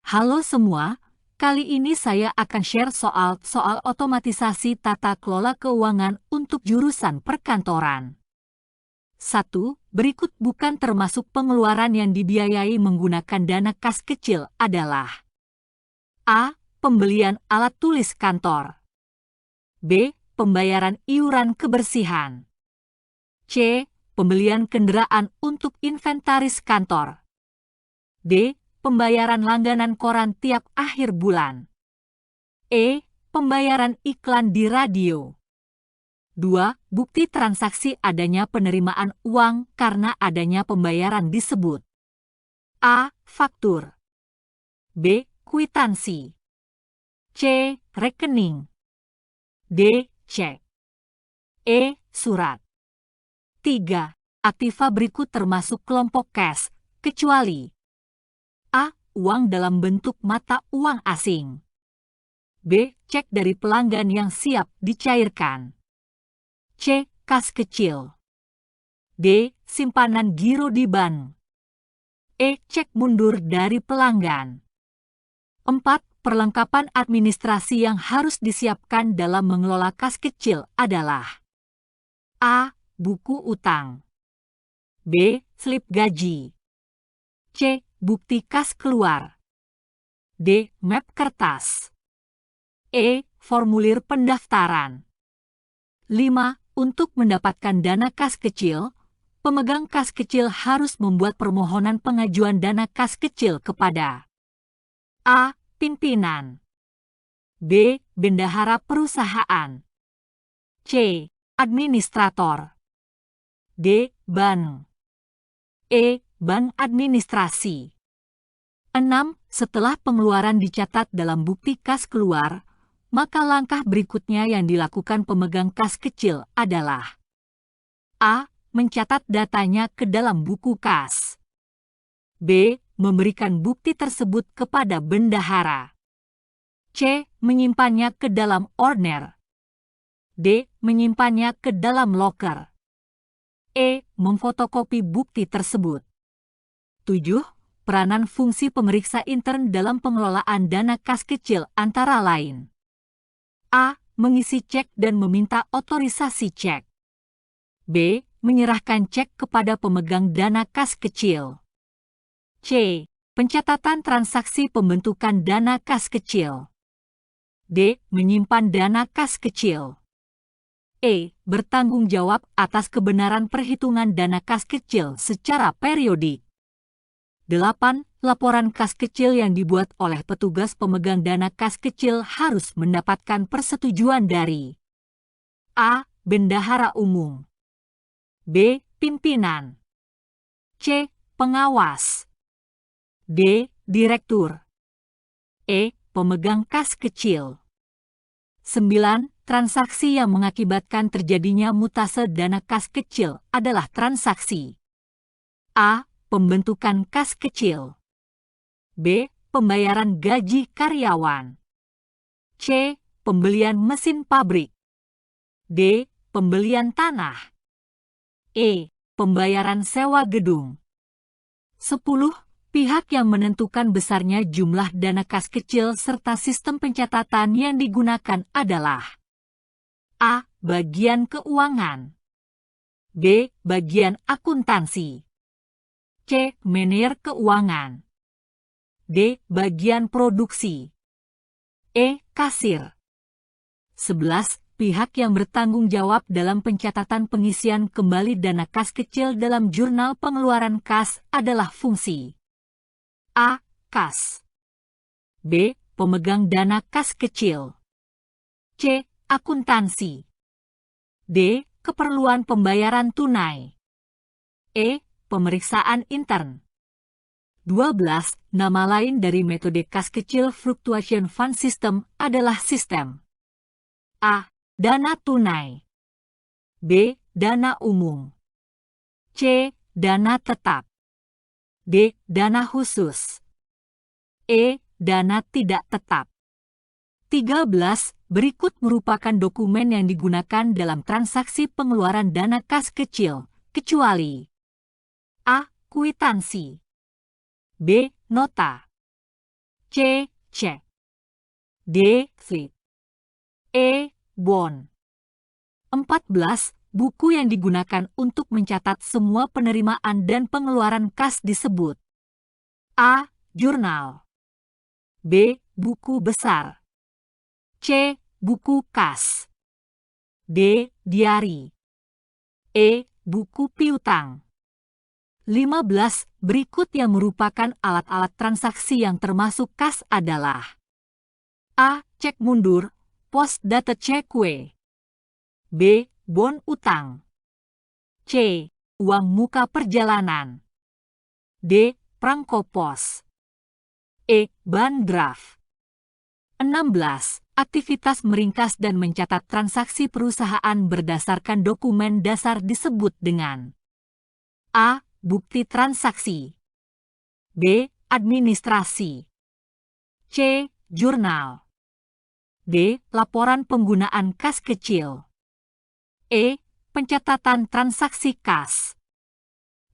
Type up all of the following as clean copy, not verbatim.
Halo semua, kali ini saya akan share soal otomatisasi tata kelola keuangan untuk jurusan perkantoran. 1. Berikut bukan termasuk pengeluaran yang dibiayai menggunakan dana kas kecil adalah A. Pembelian alat tulis kantor. B. Pembayaran iuran kebersihan. C. Pembelian kendaraan untuk inventaris kantor. D. Pembayaran langganan koran tiap akhir bulan. E. Pembayaran iklan di radio. 2. Bukti transaksi adanya penerimaan uang karena adanya pembayaran disebut A. Faktur. B. Kwitansi. C. Rekening. D. Cek. E. Surat. 3. Aktiva berikut termasuk kelompok cash, kecuali A. Uang dalam bentuk mata uang asing. B. Cek dari pelanggan yang siap dicairkan. C. Kas kecil. D. Simpanan giro di bank. E. Cek mundur dari pelanggan. 4. Perlengkapan administrasi yang harus disiapkan dalam mengelola kas kecil adalah A. Buku utang. B. Slip gaji. C. Bukti kas keluar. D. Map kertas. E. Formulir pendaftaran. 5. Untuk mendapatkan dana kas kecil, pemegang kas kecil harus membuat permohonan pengajuan dana kas kecil kepada A. Pimpinan. B. Bendahara perusahaan. C. Administrator. D. Bank. E. Bank administrasi. 6. Setelah pengeluaran dicatat dalam bukti kas keluar, maka langkah berikutnya yang dilakukan pemegang kas kecil adalah A. Mencatat datanya ke dalam buku kas. B. Memberikan bukti tersebut kepada bendahara. C. Menyimpannya ke dalam order. D. Menyimpannya ke dalam loker. E. Memfotokopi bukti tersebut. 7. Peranan fungsi pemeriksa intern dalam pengelolaan dana kas kecil antara lain A. Mengisi cek dan meminta otorisasi cek. B. Menyerahkan cek kepada pemegang dana kas kecil. C. Pencatatan transaksi pembentukan dana kas kecil. D. Menyimpan dana kas kecil. E. Bertanggung jawab atas kebenaran perhitungan dana kas kecil secara periodik. 8. Laporan kas kecil yang dibuat oleh petugas pemegang dana kas kecil harus mendapatkan persetujuan dari A. Bendahara umum. B. Pimpinan. C. Pengawas. D. Direktur. E. Pemegang kas kecil. 9. Transaksi yang mengakibatkan terjadinya mutase dana kas kecil adalah transaksi A. Pembentukan kas kecil. B. Pembayaran gaji karyawan. C. Pembelian mesin pabrik. D. Pembelian tanah. E. Pembayaran sewa gedung. 10. Pihak yang menentukan besarnya jumlah dana kas kecil serta sistem pencatatan yang digunakan adalah A. Bagian keuangan. B. Bagian akuntansi. C. Manajer keuangan. D. Bagian produksi. E. Kasir. 11. Pihak yang bertanggung jawab dalam pencatatan pengisian kembali dana kas kecil dalam jurnal pengeluaran kas adalah fungsi A. Kas. B. Pemegang dana kas kecil. C. Akuntansi. D. Keperluan pembayaran tunai. E. Pemeriksaan intern. 12. Nama lain dari metode kas kecil Fluctuation Fund System adalah sistem A. Dana tunai. B. Dana umum. C. Dana tetap. D. Dana khusus. E. Dana tidak tetap. 13. Berikut merupakan dokumen yang digunakan dalam transaksi pengeluaran dana kas kecil, kecuali A. Kwitansi. B. Nota. C. C. Cek. D. Flip. E. Bond. 14. Buku yang digunakan untuk mencatat semua penerimaan dan pengeluaran kas disebut A. Jurnal. B. Buku besar. C. Buku kas. D. Diari. E. Buku piutang. 15. Berikut yang merupakan alat-alat transaksi yang termasuk kas adalah A. Cek mundur, pos data cekue. B. Bon utang. C. Uang muka perjalanan. D. Prangko pos. E. Ban draft. 16. Aktivitas meringkas dan mencatat transaksi perusahaan berdasarkan dokumen dasar disebut dengan A. Bukti transaksi. B. Administrasi. C. Jurnal. D. Laporan penggunaan kas kecil. E. Pencatatan transaksi kas.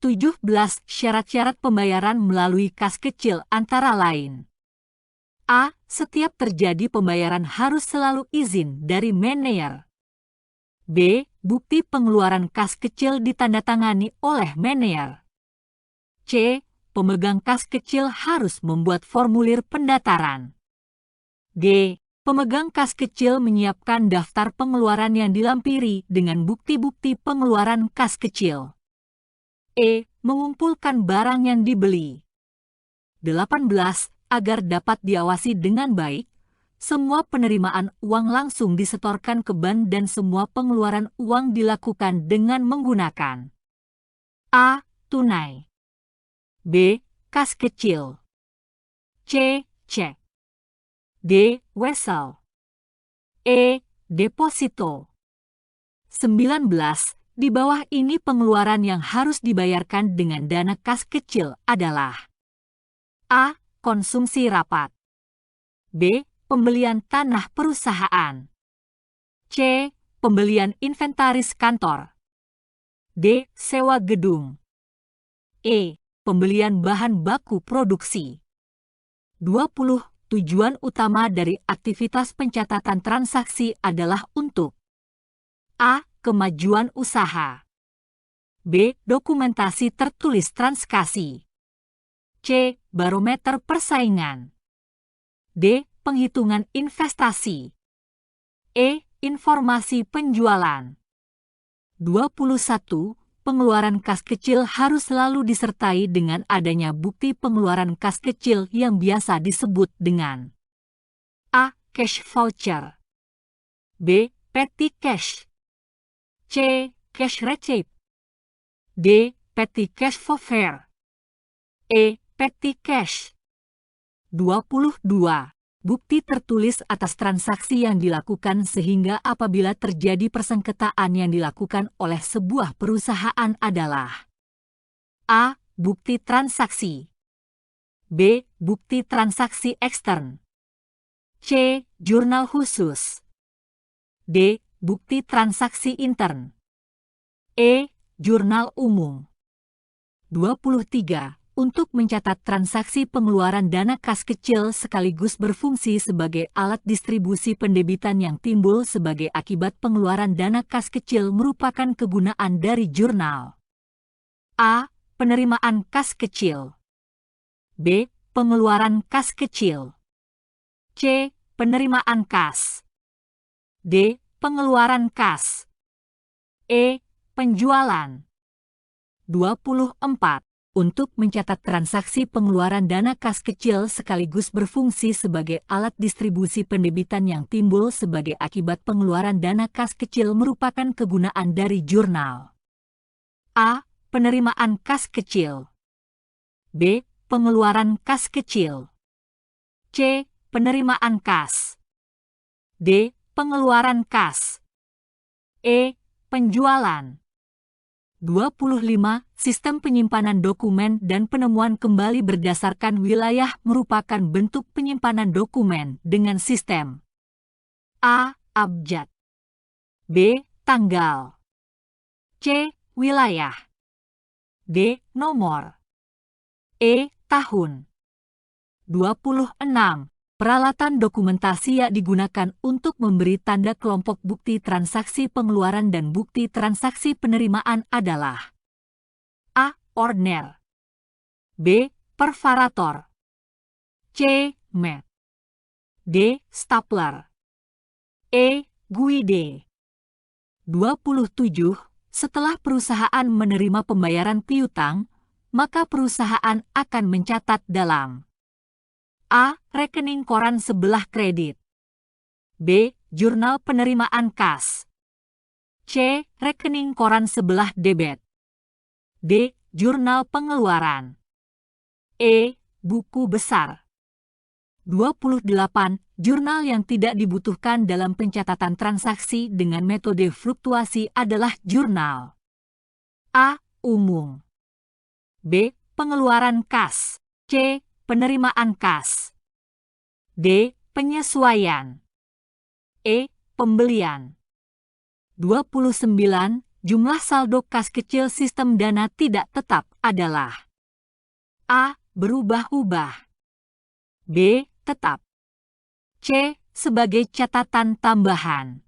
17. Syarat-syarat pembayaran melalui kas kecil antara lain A. Setiap terjadi pembayaran harus selalu izin dari manajer. B. Bukti pengeluaran kas kecil ditandatangani oleh manajer. C. Pemegang kas kecil harus membuat formulir pendaftaran. D. Pemegang kas kecil menyiapkan daftar pengeluaran yang dilampiri dengan bukti-bukti pengeluaran kas kecil. E. Mengumpulkan barang yang dibeli. 18. Agar dapat diawasi dengan baik, semua penerimaan uang langsung disetorkan ke bank dan semua pengeluaran uang dilakukan dengan menggunakan A. Tunai. B. Kas kecil. C. Cek. D. Wesel. E. Deposito. 19. Di bawah ini pengeluaran yang harus dibayarkan dengan dana kas kecil adalah A. Konsumsi rapat. B. Pembelian tanah perusahaan. C. Pembelian inventaris kantor. D. Sewa gedung. E. Pembelian bahan baku produksi. 20. Tujuan utama dari aktivitas pencatatan transaksi adalah untuk A. Kemajuan usaha. B. Dokumentasi tertulis transaksi. C. Barometer persaingan. D. Penghitungan investasi. E. Informasi penjualan. 21. Pengeluaran kas kecil harus selalu disertai dengan adanya bukti pengeluaran kas kecil yang biasa disebut dengan A. Cash voucher. B. Petty cash. C. Cash receipt. D. Petty cash voucher. E. Petty cash. 22. Bukti tertulis atas transaksi yang dilakukan sehingga apabila terjadi persengketaan yang dilakukan oleh sebuah perusahaan adalah A. Bukti transaksi. B. Bukti transaksi ekstern. C. Jurnal khusus. D. Bukti transaksi intern. E. Jurnal umum. 23. Untuk mencatat transaksi pengeluaran dana kas kecil sekaligus berfungsi sebagai alat distribusi pendebitan yang timbul sebagai akibat pengeluaran dana kas kecil merupakan kegunaan dari jurnal. A. Penerimaan kas kecil. B. Pengeluaran kas kecil. C. Penerimaan kas. D. Pengeluaran kas. E. Penjualan. 24. Untuk mencatat transaksi pengeluaran dana kas kecil sekaligus berfungsi sebagai alat distribusi pendebitan yang timbul sebagai akibat pengeluaran dana kas kecil merupakan kegunaan dari jurnal. A. Penerimaan kas kecil. B. Pengeluaran kas kecil. C. Penerimaan kas. D. Pengeluaran kas. E. Penjualan. 25. Sistem penyimpanan dokumen dan penemuan kembali berdasarkan wilayah merupakan bentuk penyimpanan dokumen dengan sistem A. Abjad. B. Tanggal. C. Wilayah. D. Nomor. E. Tahun. 26. Peralatan dokumentasi yang digunakan untuk memberi tanda kelompok bukti transaksi pengeluaran dan bukti transaksi penerimaan adalah A. Ordner, B. Perforator, C. Mat, D. Stapler, E. Guide. 27. Setelah perusahaan menerima pembayaran piutang, maka perusahaan akan mencatat dalam A. Rekening koran sebelah kredit, B. Jurnal penerimaan kas, C. Rekening koran sebelah debit, D. Jurnal pengeluaran, E. Buku besar. 28. Jurnal yang tidak dibutuhkan dalam pencatatan transaksi dengan metode fluktuasi adalah jurnal A. Umum, B. Pengeluaran kas, C. Penerimaan kas, D. Penyesuaian, E. Pembelian. 29. Jumlah saldo kas kecil sistem dana tidak tetap adalah A. Berubah-ubah, B. Tetap, C. Sebagai catatan tambahan,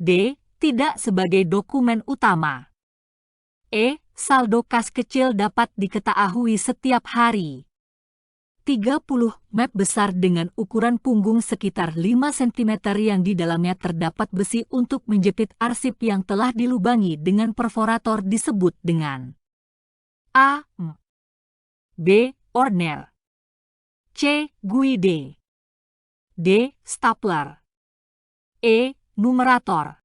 D. Tidak sebagai dokumen utama, E. Saldo kas kecil dapat diketahui setiap hari. 30. Map besar dengan ukuran punggung sekitar 5 cm yang di dalamnya terdapat besi untuk menjepit arsip yang telah dilubangi dengan perforator disebut dengan A. B. Ordner, C. Guide, D. Stapler, E. Numerator.